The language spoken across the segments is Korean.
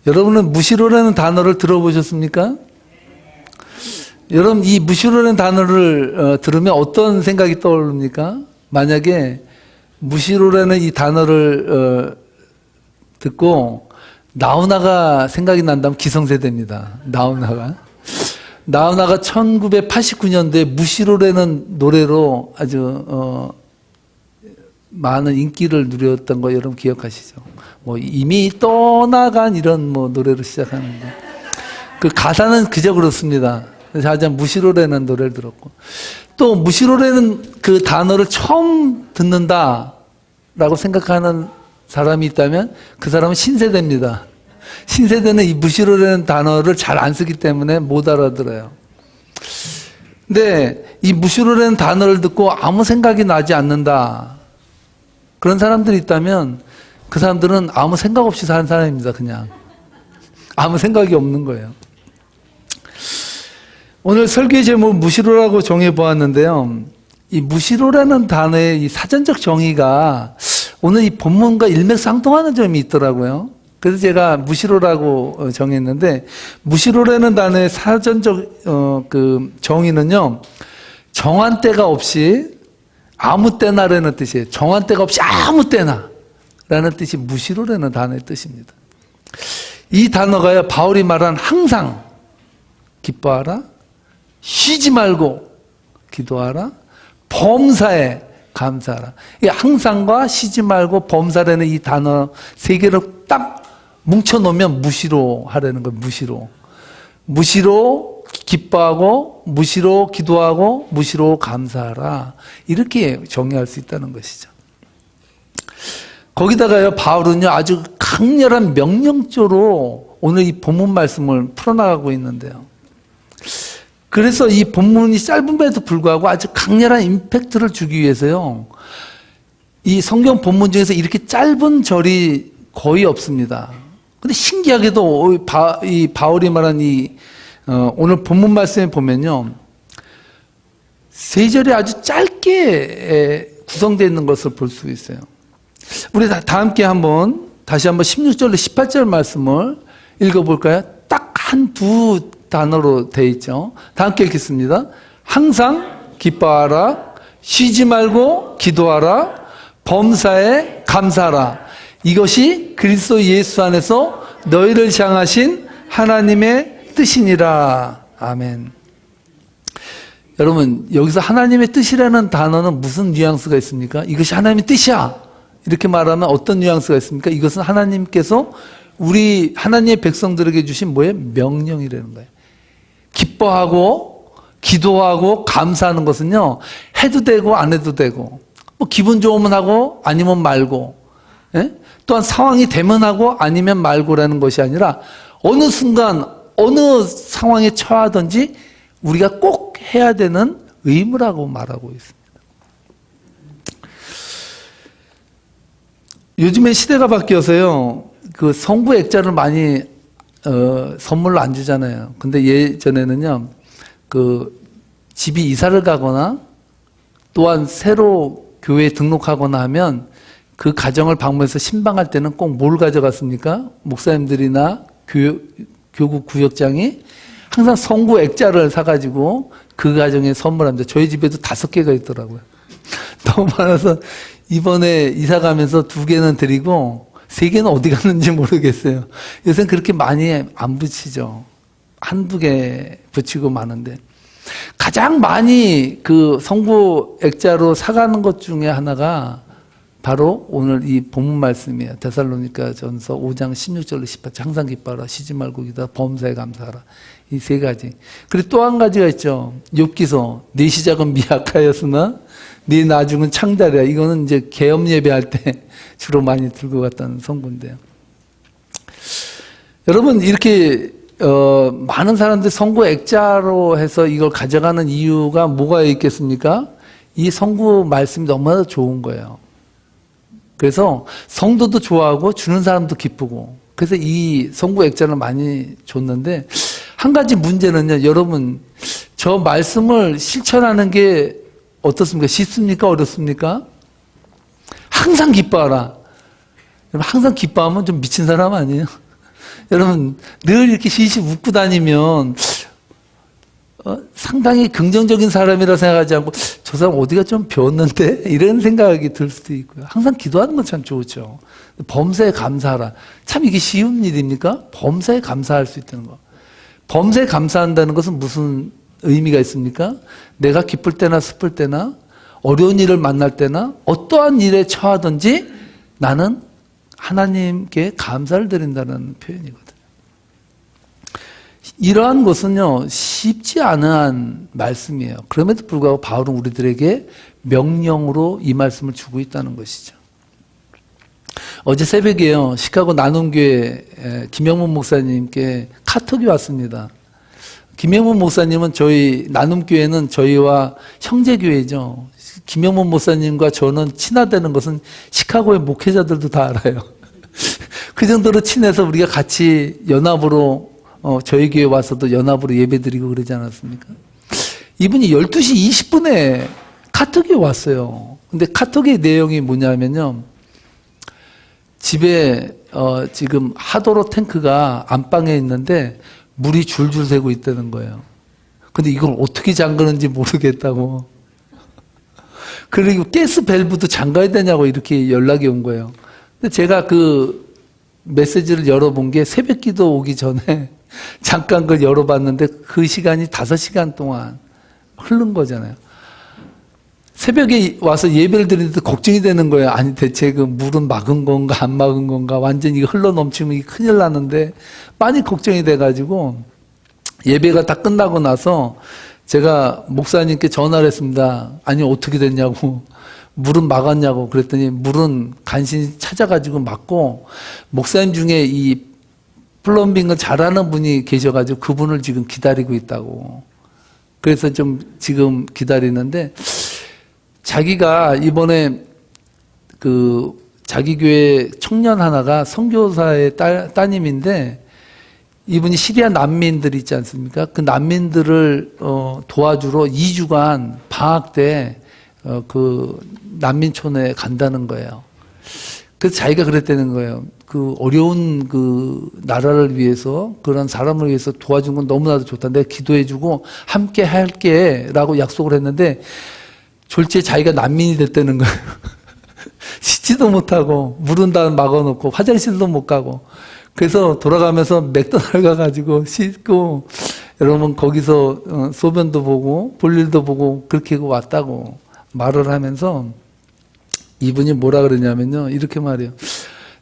여러분은 무시로라는 단어를 들어보셨습니까? 여러분, 이 무시로라는 단어를 들으면 어떤 생각이 떠오릅니까? 만약에 무시로라는 이 단어를 듣고 나훈아가 생각이 난다면 기성세대입니다. 나훈아가 1989년도에 무시로라는 노래로 아주 많은 인기를 누렸던 거 여러분 기억하시죠? 뭐 이미 떠나간 이런 뭐 노래로 시작하는데 그 가사는 그저 그렇습니다. 하여튼 무시로라는 노래를 들었고, 또 무시로라는 그 단어를 처음 듣는다라고 생각하는 사람이 있다면 그 사람은 신세대입니다. 신세대는 이 무시로라는 단어를 잘 안 쓰기 때문에 못 알아들어요. 근데 이 무시로라는 단어를 듣고 아무 생각이 나지 않는다, 그런 사람들이 있다면 그 사람들은 아무 생각 없이 사는 사람입니다. 그냥 아무 생각이 없는 거예요. 오늘 설교의 제목을 무시로라고 정해 보았는데요. 이 무시로라는 단어의 이 사전적 정의가 오늘 이 본문과 일맥상통하는 점이 있더라고요. 그래서 제가 무시로라고 정했는데, 무시로라는 단어의 사전적 그 정의는요, 정한 때가 없이 아무 때나라는 뜻이에요. 정한 때가 없이 아무 때나 라는 뜻이 무시로라는 단어의 뜻입니다. 이 단어가요, 바울이 말한 항상 기뻐하라, 쉬지 말고 기도하라, 범사에 감사하라. 이 항상과 쉬지 말고 범사라는 이 단어 세 개를 딱 뭉쳐놓으면 무시로 하라는 거예요. 무시로 기뻐하고, 무시로 기도하고, 무시로 감사하라. 이렇게 정의할 수 있다는 것이죠. 거기다가요, 바울은요, 아주 강렬한 명령조로 오늘 이 본문 말씀을 풀어나가고 있는데요. 그래서 이 본문이 짧음에도 불구하고 아주 강렬한 임팩트를 주기 위해서요, 이 성경 본문 중에서 이렇게 짧은 절이 거의 없습니다. 근데 신기하게도 이 바울이 말한 오늘 본문 말씀에 보면요, 세 절이 아주 짧게 구성되어 있는 것을 볼 수 있어요. 우리 다 함께 다시 한번 16절로 18절 말씀을 읽어볼까요? 딱 두 단어로 되어 있죠. 다 함께 읽겠습니다. 항상 기뻐하라, 쉬지 말고 기도하라, 범사에 감사하라. 이것이 그리스도 예수 안에서 너희를 향하신 하나님의 뜻이니라. 아멘. 여러분, 여기서 하나님의 뜻이라는 단어는 무슨 뉘앙스가 있습니까? 이것이 하나님의 뜻이야, 이렇게 말하면 어떤 뉘앙스가 있습니까? 이것은 하나님께서 우리 하나님의 백성들에게 주신 뭐예요? 명령이라는 거예요. 기뻐하고 기도하고 감사하는 것은요, 해도 되고 안 해도 되고, 뭐 기분 좋으면 하고 아니면 말고, 예? 또한 상황이 되면 하고 아니면 말고라는 것이 아니라 어느 순간 어느 상황에 처하든지 우리가 꼭 해야 되는 의무라고 말하고 있습니다. 요즘에 시대가 바뀌어서요, 그 성부 액자를 많이 선물로 안 주잖아요. 근데 예전에는요, 그 집이 이사를 가거나 또한 새로 교회에 등록하거나 하면 그 가정을 방문해서 신방할 때는 꼭 뭘 가져갔습니까? 목사님들이나 교구 구역장이 항상 성부 액자를 사가지고 그 가정에 선물합니다. 저희 집에도 5개가 있더라고요. 너무 많아서 이번에 이사 가면서 2개는 드리고 3개는 어디 갔는지 모르겠어요. 요새는 그렇게 많이 안 붙이죠. 1-2개 붙이고 마는데, 가장 많이 그 성부 액자로 사가는 것 중에 하나가 바로 오늘 이 본문 말씀이에요. 데살로니가전서 5장 16절로 18절. 항상 기뻐하라, 쉬지 말고 기도하라, 범사에 감사하라. 이 3가지. 그리고 또 한 가지가 있죠. 욥기서 네 시작은 미약하였으나 네 나중은 창달이야. 이거는 이제 계엄 예배할 때 주로 많이 들고 갔다는 성구인데요. 여러분, 이렇게 많은 사람들이 성구 액자로 해서 이걸 가져가는 이유가 뭐가 있겠습니까? 이 성구 말씀이 너무나 좋은 거예요. 그래서 성도도 좋아하고 주는 사람도 기쁘고, 그래서 이 성구 액자를 많이 줬는데, 한 가지 문제는요, 여러분, 저 말씀을 실천하는 게 어떻습니까? 쉽습니까? 어렵습니까? 항상 기뻐하라. 항상 기뻐하면 좀 미친 사람 아니에요? 여러분, 늘 이렇게 시시 웃고 다니면, 상당히 긍정적인 사람이라 생각하지 않고, 저 사람 어디가 좀 배웠는데? 이런 생각이 들 수도 있고요. 항상 기도하는 건 참 좋죠. 범사에 감사하라. 참 이게 쉬운 일입니까? 범사에 감사할 수 있다는 거. 범사에 감사한다는 것은 무슨 의미가 있습니까? 내가 기쁠 때나 슬플 때나 어려운 일을 만날 때나 어떠한 일에 처하든지 나는 하나님께 감사를 드린다는 표현이거든요. 이러한 것은요, 쉽지 않은 말씀이에요. 그럼에도 불구하고 바울은 우리들에게 명령으로 이 말씀을 주고 있다는 것이죠. 어제 새벽에요, 시카고 나눔교회 김영문 목사님께 카톡이 왔습니다. 김영문 목사님은 저희 나눔교회는 저희와 형제교회죠. 김영문 목사님과 저는 친하다는 것은 시카고의 목회자들도 다 알아요. 그 정도로 친해서 우리가 같이 연합으로 저희 교회 와서도 연합으로 예배드리고 그러지 않았습니까? 이분이 12시 20분에 카톡이 왔어요. 근데 카톡의 내용이 뭐냐면요, 집에 지금 하도로 탱크가 안방에 있는데 물이 줄줄 새고 있다는 거예요. 근데 이걸 어떻게 잠그는지 모르겠다고. 그리고 가스 밸브도 잠가야 되냐고 이렇게 연락이 온 거예요. 근데 제가 그 메시지를 열어본 게 새벽 기도 오기 전에 잠깐 그걸 열어봤는데 그 시간이 5시간 동안 흐른 거잖아요. 새벽에 와서 예배를 드리는데 걱정이 되는 거예요. 아니 대체 그 물은 막은 건가 안 막은 건가, 완전히 흘러 넘치면 이게 큰일 나는데 많이 걱정이 돼가지고 예배가 다 끝나고 나서 제가 목사님께 전화를 했습니다. 아니 어떻게 됐냐고, 물은 막았냐고. 그랬더니 물은 간신히 찾아가지고 막고, 목사님 중에 이 플럼빙을 잘하는 분이 계셔가지고 그분을 지금 기다리고 있다고. 그래서 좀 지금 기다리는데, 자기가 이번에 그 자기 교회 청년 하나가 선교사의 따님인데, 이분이 시리아 난민들 있지 않습니까? 그 난민들을 도와주러 2주간 방학 때 그 난민촌에 간다는 거예요. 그래서 자기가 그랬다는 거예요. 그 어려운 그 나라를 위해서, 그런 사람을 위해서 도와준 건 너무나도 좋다. 내가 기도해주고 함께 할게라고 약속을 했는데 졸지에 자기가 난민이 됐다는 거예요. 씻지도 못하고 물은 다 막아놓고 화장실도 못 가고. 그래서 돌아가면서 맥도날드 가가지고 씻고, 여러분 거기서 소변도 보고 볼일도 보고 그렇게 왔다고 말을 하면서, 이분이 뭐라 그러냐면요, 이렇게 말해요.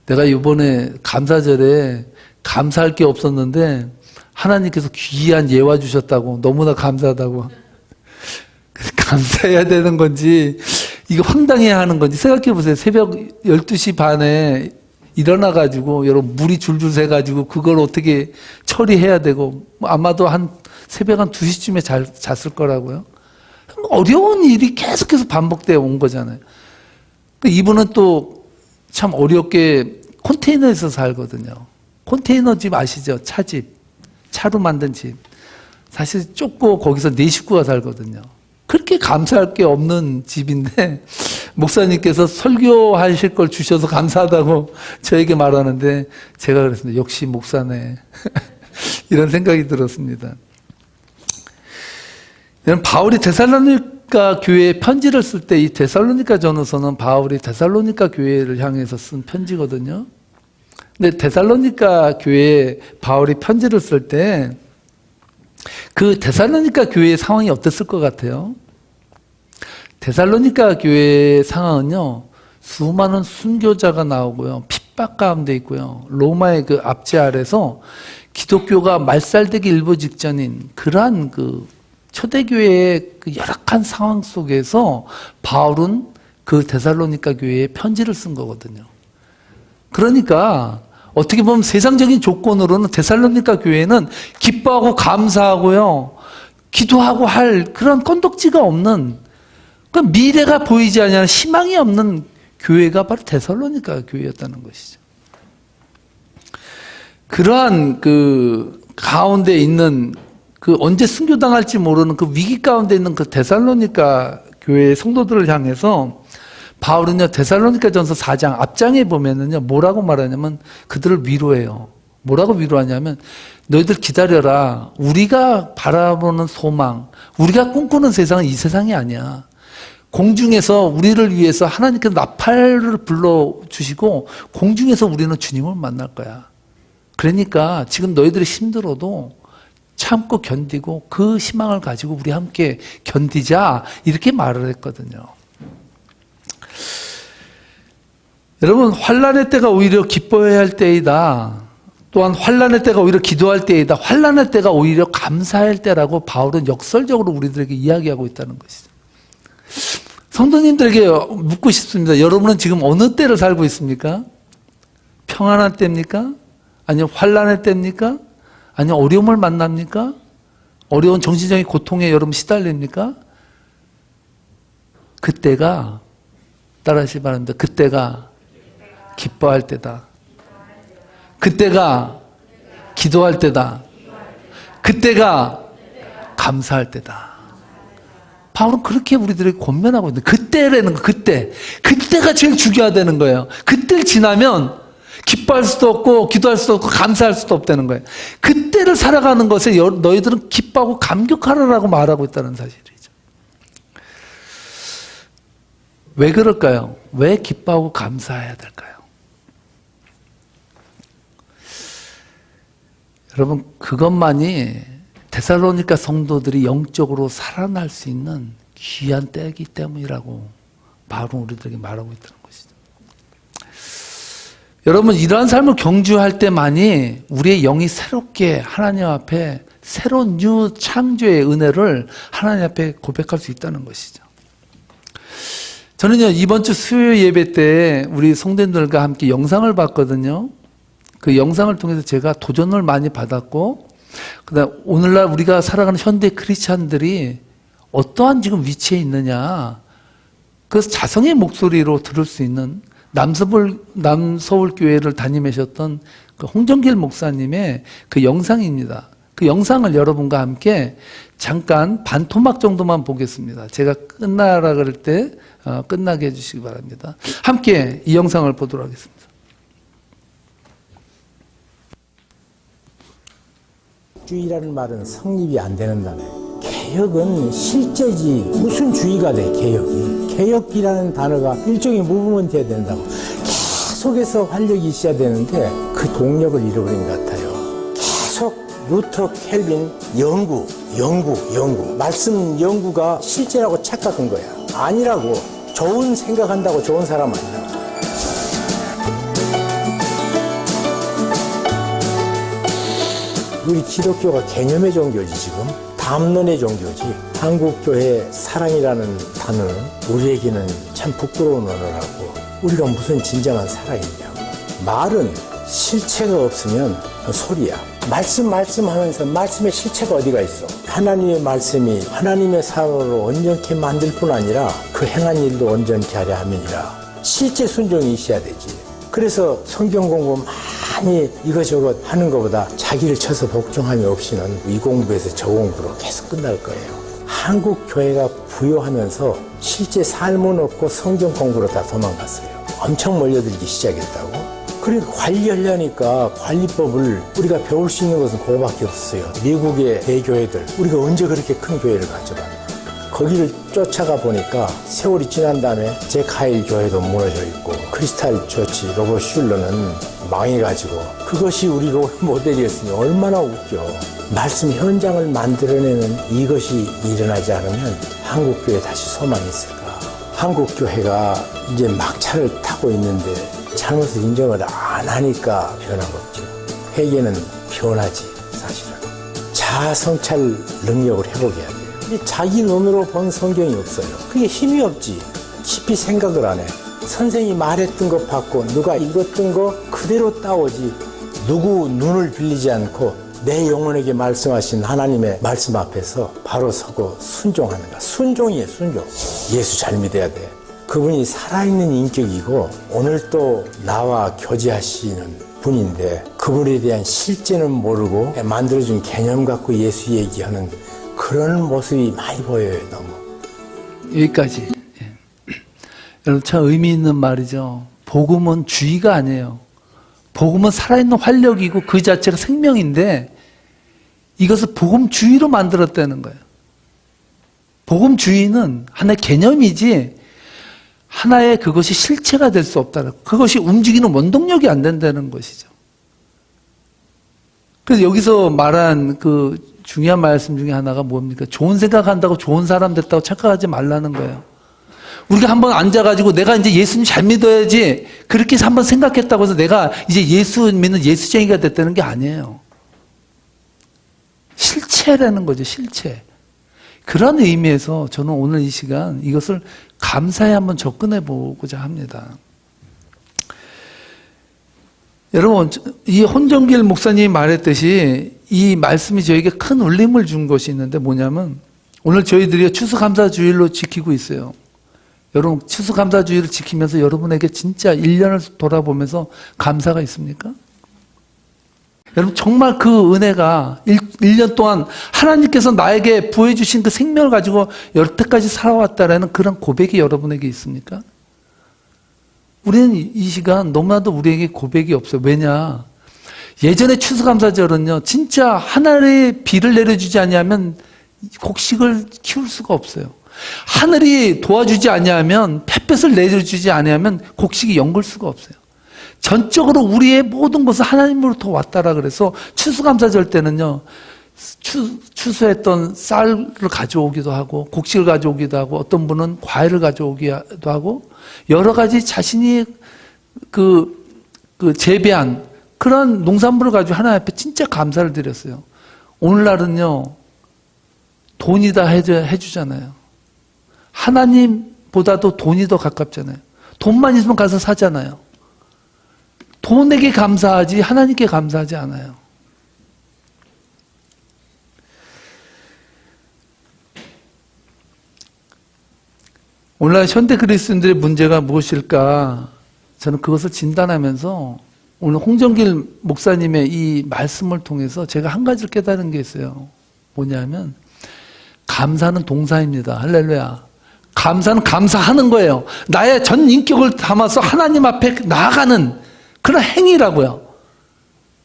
내가 이번에 감사절에 감사할 게 없었는데 하나님께서 귀한 예와 주셨다고, 너무나 감사하다고. 감사해야 되는 건지 이거 황당해야 하는 건지 생각해 보세요. 새벽 12시 반에 일어나가지고 여러분 물이 줄줄 새가지고 그걸 어떻게 처리해야 되고, 아마도 새벽 한 2시쯤에 잤을 거라고요. 어려운 일이 계속해서 반복되어 온 거잖아요. 이분은 또 참 어렵게 컨테이너에서 살거든요. 컨테이너 집 아시죠? 차집, 차로 만든 집. 사실 좁고 거기서 4식구가 살거든요. 그렇게 감사할 게 없는 집인데 목사님께서 설교하실 걸 주셔서 감사하다고 저에게 말하는데, 제가 그랬습니다. 역시 목사네. 이런 생각이 들었습니다. 바울이 데살로니가 교회에 편지를 쓸 때, 이 데살로니가 전후서는 바울이 데살로니가 교회를 향해서 쓴 편지거든요. 근데 데살로니가 교회에 바울이 편지를 쓸 때 그 데살로니가 교회의 상황이 어땠을 것 같아요? 데살로니가 교회의 상황은요, 수많은 순교자가 나오고요, 핍박 가운데 있고요, 로마의 그 압제 아래서 기독교가 말살되기 일보 직전인 그러한 그 초대교회의 그 열악한 상황 속에서 바울은 그 데살로니가 교회에 편지를 쓴 거거든요. 그러니까 어떻게 보면 세상적인 조건으로는 데살로니가 교회는 기뻐하고 감사하고요, 기도하고 할 그런 건덕지가 없는, 그 미래가 보이지 않는, 희망이 없는 교회가 바로 데살로니가 교회였다는 것이죠. 그러한 그 가운데 있는, 그 언제 순교당할지 모르는 그 위기 가운데 있는 그 데살로니가 교회의 성도들을 향해서 바울은요, 데살로니가 전서 4장 앞장에 보면은요, 뭐라고 말하냐면 그들을 위로해요. 뭐라고 위로하냐면 너희들 기다려라. 우리가 바라보는 소망, 우리가 꿈꾸는 세상은 이 세상이 아니야. 공중에서 우리를 위해서 하나님께서 나팔을 불러주시고 공중에서 우리는 주님을 만날 거야. 그러니까 지금 너희들이 힘들어도 참고 견디고 그 희망을 가지고 우리 함께 견디자 이렇게 말을 했거든요. 여러분, 환난의 때가 오히려 기뻐해야 할 때이다. 또한 환난의 때가 오히려 기도할 때이다. 환난의 때가 오히려 감사할 때라고 바울은 역설적으로 우리들에게 이야기하고 있다는 것이죠. 성도님들에게 묻고 싶습니다. 여러분은 지금 어느 때를 살고 있습니까? 평안한 때입니까? 아니면 환난의 때입니까? 아니면 어려움을 만납니까? 어려운 정신적인 고통에 여러분 시달립니까? 그때가, 따라하시기 바랍니다. 그때가 기뻐할 때다. 그때가 기도할 때다. 그때가 감사할 때다. 바울은 그렇게 우리들에게 권면하고 있는데, 그때라는 거, 그때가 제일 중요하다는 거예요. 그때를 지나면 기뻐할 수도 없고 기도할 수도 없고 감사할 수도 없다는 거예요. 그때를 살아가는 것에 너희들은 기뻐하고 감격하라라고 말하고 있다는 사실이죠. 왜 그럴까요? 왜 기뻐하고 감사해야 될까요? 여러분, 그것만이 데살로니가 성도들이 영적으로 살아날 수 있는 귀한 때이기 때문이라고 바울은 우리들에게 말하고 있다는 것이죠. 여러분, 이러한 삶을 경주할 때만이 우리의 영이 새롭게 하나님 앞에 새로운 뉴 창조의 은혜를 하나님 앞에 고백할 수 있다는 것이죠. 저는요, 이번 주 수요 예배 때 우리 성도님들과 함께 영상을 봤거든요. 그 영상을 통해서 제가 도전을 많이 받았고, 그다음 오늘날 우리가 살아가는 현대 크리스찬들이 어떠한 지금 위치에 있느냐, 그래서 자성의 목소리로 들을 수 있는 남서울 교회를 담임하셨던 그 홍정길 목사님의 그 영상입니다. 그 영상을 여러분과 함께 잠깐 반토막 정도만 보겠습니다. 제가 끝나라 그럴 때 끝나게 해주시기 바랍니다. 함께 이 영상을 보도록 하겠습니다. 주의라는 말은 성립이 안 되는 단어예요. 개혁은 실제지 무슨 주의가 돼, 개혁이. 개혁이라는 단어가 일종의 무브먼트여야 된다고. 계속해서 활력이 있어야 되는데 그 동력을 잃어버린 것 같아요. 계속 루터 켈빈 연구. 말씀 연구가 실제라고 착각한 거야. 아니라고. 좋은 생각한다고 좋은 사람 아니야. 우리 기독교가 개념의 종교지, 지금. 담론의 종교지. 한국교회 사랑이라는 단어는 우리에게는 참 부끄러운 언어라고. 우리가 무슨 진정한 사랑이냐고. 말은 실체가 없으면 소리야. 말씀 하면서 말씀의 실체가 어디가 있어? 하나님의 말씀이 하나님의 사람으로 온전케 만들 뿐 아니라 그 행한 일도 온전케 하려 함이니라. 실제 순종이 있어야 되지. 그래서 성경 공부 많이 이거저거 하는 것보다 자기를 쳐서 복종함이 없이는 이 공부에서 저 공부로 계속 끝날 거예요. 한국 교회가 부요하면서 실제 삶은 없고 성경 공부로 다 도망갔어요. 엄청 몰려들기 시작했다고. 그러니까 관리하려니까 관리법을 우리가 배울 수 있는 것은 그거밖에 없어요. 미국의 대교회들, 우리가 언제 그렇게 큰 교회를 가져봤나. 거기를 쫓아가 보니까 세월이 지난 다음에 제카일 교회도 무너져 있고 크리스탈 처치 로버트 슐러는 망해가지고 그것이 우리 롤 모델이었으니 얼마나 웃겨. 말씀 현장을 만들어내는 이것이 일어나지 않으면 한국교회에 다시 소망이 있을까. 한국교회가 이제 막차를 타고 있는데 잘못을 인정을 안 하니까 변화가 없죠. 회개는 변하지, 사실은. 자아 성찰 능력을 회복해야 돼요. 자기 눈으로 본 성경이 없어요. 그게 힘이 없지. 깊이 생각을 안 해. 선생이 말했던 것 받고 누가 읽었던 거 그대로 따오지. 누구 눈을 빌리지 않고 내 영혼에게 말씀하신 하나님의 말씀 앞에서 바로 서고 순종하는 거. 순종이에요, 순종. 예수 잘 믿어야 돼. 그분이 살아있는 인격이고 오늘 또 나와 교제하시는 분인데 그분에 대한 실제는 모르고 만들어준 개념 갖고 예수 얘기하는 그런 모습이 많이 보여요, 너무. 여기까지. 여러분, 참 의미 있는 말이죠. 복음은 주의가 아니에요. 복음은 살아있는 활력이고 그 자체가 생명인데 이것을 복음주의로 만들었다는 거예요. 복음주의는 하나의 개념이지 하나의 그것이 실체가 될 수 없다는 거예요. 그것이 움직이는 원동력이 안 된다는 것이죠. 그래서 여기서 말한 그 중요한 말씀 중에 하나가 뭡니까? 좋은 생각한다고 좋은 사람 됐다고 착각하지 말라는 거예요. 우리가 한번 앉아가지고 내가 이제 예수님 잘 믿어야지 그렇게 해서 한번 생각했다고 해서 내가 이제 예수 믿는 예수쟁이가 됐다는 게 아니에요. 실체라는 거죠, 실체. 그런 의미에서 저는 오늘 이 시간 이것을 감사에 한번 접근해 보고자 합니다. 여러분, 이 혼정길 목사님이 말했듯이 이 말씀이 저에게 큰 울림을 준 것이 있는데 뭐냐면 오늘 저희들이 추수감사주일로 지키고 있어요. 여러분, 추수감사주의를 지키면서 여러분에게 진짜 1년을 돌아보면서 감사가 있습니까? 여러분, 정말 그 은혜가 1년 동안 하나님께서 나에게 부어주신 그 생명을 가지고 여태까지 살아왔다라는 그런 고백이 여러분에게 있습니까? 우리는 이 시간 너무나도 우리에게 고백이 없어요. 왜냐? 예전에 추수감사절은요, 진짜 하늘에 비를 내려주지 아니하면 곡식을 키울 수가 없어요. 하늘이 도와주지 아니하면 햇볕을 내려주지 아니하면 곡식이 연글 수가 없어요. 전적으로 우리의 모든 것은 하나님으로부터 왔다라 그래서 추수감사절 때는요, 추수했던 쌀을 가져오기도 하고 곡식을 가져오기도 하고 어떤 분은 과일을 가져오기도 하고 여러 가지 자신이 그 재배한 그런 농산물을 가지고 하나님 앞에 진짜 감사를 드렸어요. 오늘날은요, 돈이 다 해주잖아요. 하나님보다도 돈이 더 가깝잖아요. 돈만 있으면 가서 사잖아요. 돈에게 감사하지 하나님께 감사하지 않아요. 오늘날 현대 그리스도인들의 문제가 무엇일까? 저는 그것을 진단하면서 오늘 홍정길 목사님의 이 말씀을 통해서 제가 한 가지를 깨달은 게 있어요. 뭐냐면 감사는 동사입니다. 할렐루야. 감사는 감사하는 거예요. 나의 전 인격을 담아서 하나님 앞에 나아가는 그런 행위라고요.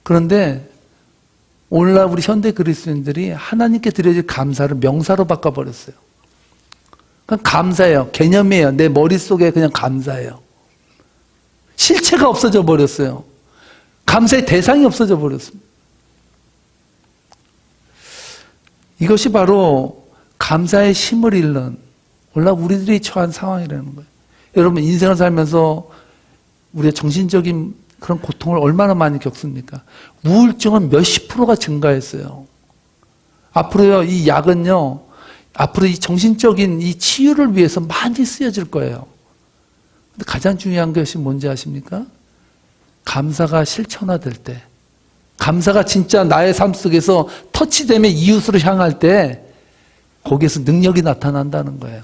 그런데 오늘날 우리 현대 그리스도인들이 하나님께 드려질 감사를 명사로 바꿔버렸어요. 그냥 감사예요. 개념이에요. 내 머릿속에 그냥 감사예요. 실체가 없어져 버렸어요. 감사의 대상이 없어져 버렸습니다. 이것이 바로 감사의 힘을 잃는 오늘날 우리들이 처한 상황이라는 거예요. 여러분, 인생을 살면서 우리가 정신적인 그런 고통을 얼마나 많이 겪습니까? 우울증은 몇십 프로가 증가했어요. 앞으로요, 이 약은요, 앞으로 이 정신적인 이 치유를 위해서 많이 쓰여질 거예요. 근데 가장 중요한 것이 뭔지 아십니까? 감사가 실천화될 때, 감사가 진짜 나의 삶 속에서 터치되면 이웃으로 향할 때, 거기에서 능력이 나타난다는 거예요.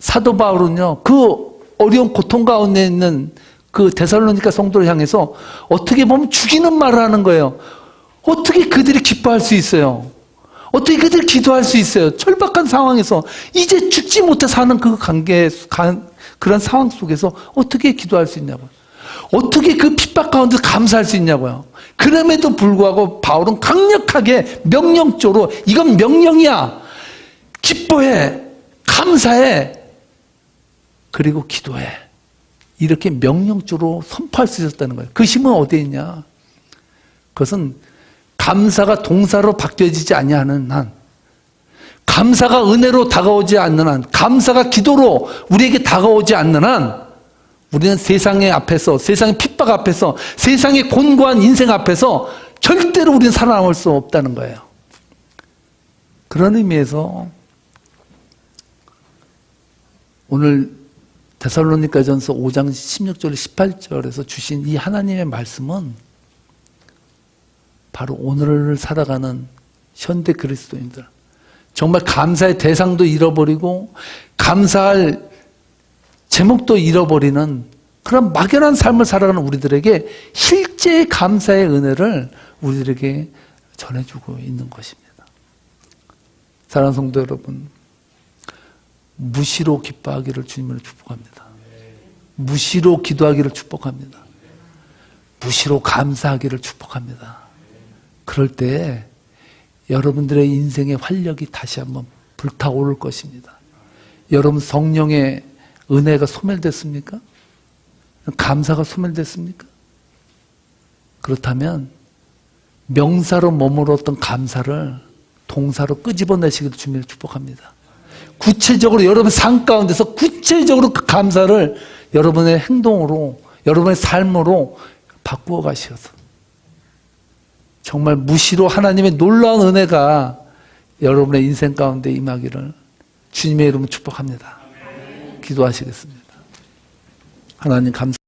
사도 바울은요, 그 어려운 고통 가운데 있는 그 데살로니가 성도를 향해서 어떻게 보면 죽이는 말을 하는 거예요. 어떻게 그들이 기뻐할 수 있어요? 어떻게 그들이 기도할 수 있어요? 절박한 상황에서 이제 죽지 못해 사는 그 그런 상황 속에서 어떻게 기도할 수 있냐고요. 어떻게 그 핍박 가운데 감사할 수 있냐고요. 그럼에도 불구하고 바울은 강력하게 명령적으로 이건 명령이야. 기뻐해. 감사해. 그리고 기도해. 이렇게 명령적으로 선포할 수 있었다는 거예요. 그 힘은 어디에 있냐? 그것은 감사가 동사로 바뀌어지지 아니하는 한, 감사가 은혜로 다가오지 않는 한, 감사가 기도로 우리에게 다가오지 않는 한, 우리는 세상의 앞에서, 세상의 핍박 앞에서, 세상의 곤고한 인생 앞에서 절대로 우리는 살아남을 수 없다는 거예요. 그런 의미에서 오늘 데살로니가전서 5장 16절 18절에서 주신 이 하나님의 말씀은 바로 오늘을 살아가는 현대 그리스도인들, 정말 감사의 대상도 잃어버리고 감사할 제목도 잃어버리는 그런 막연한 삶을 살아가는 우리들에게 실제 감사의 은혜를 우리들에게 전해주고 있는 것입니다. 사랑하는 성도 여러분, 무시로 기뻐하기를 주님으로 축복합니다. 무시로 기도하기를 축복합니다. 무시로 감사하기를 축복합니다. 그럴 때 여러분들의 인생의 활력이 다시 한번 불타오를 것입니다. 여러분 성령의 은혜가 소멸됐습니까? 감사가 소멸됐습니까? 그렇다면 명사로 머물렀던 감사를 동사로 끄집어내시기를 주님을 축복합니다. 구체적으로 여러분 삶 가운데서 구체적으로 그 감사를 여러분의 행동으로, 여러분의 삶으로 바꾸어 가셔서 정말 무시로 하나님의 놀라운 은혜가 여러분의 인생 가운데 임하기를 주님의 이름으로 축복합니다. 기도하시겠습니다. 하나님 감사합니다.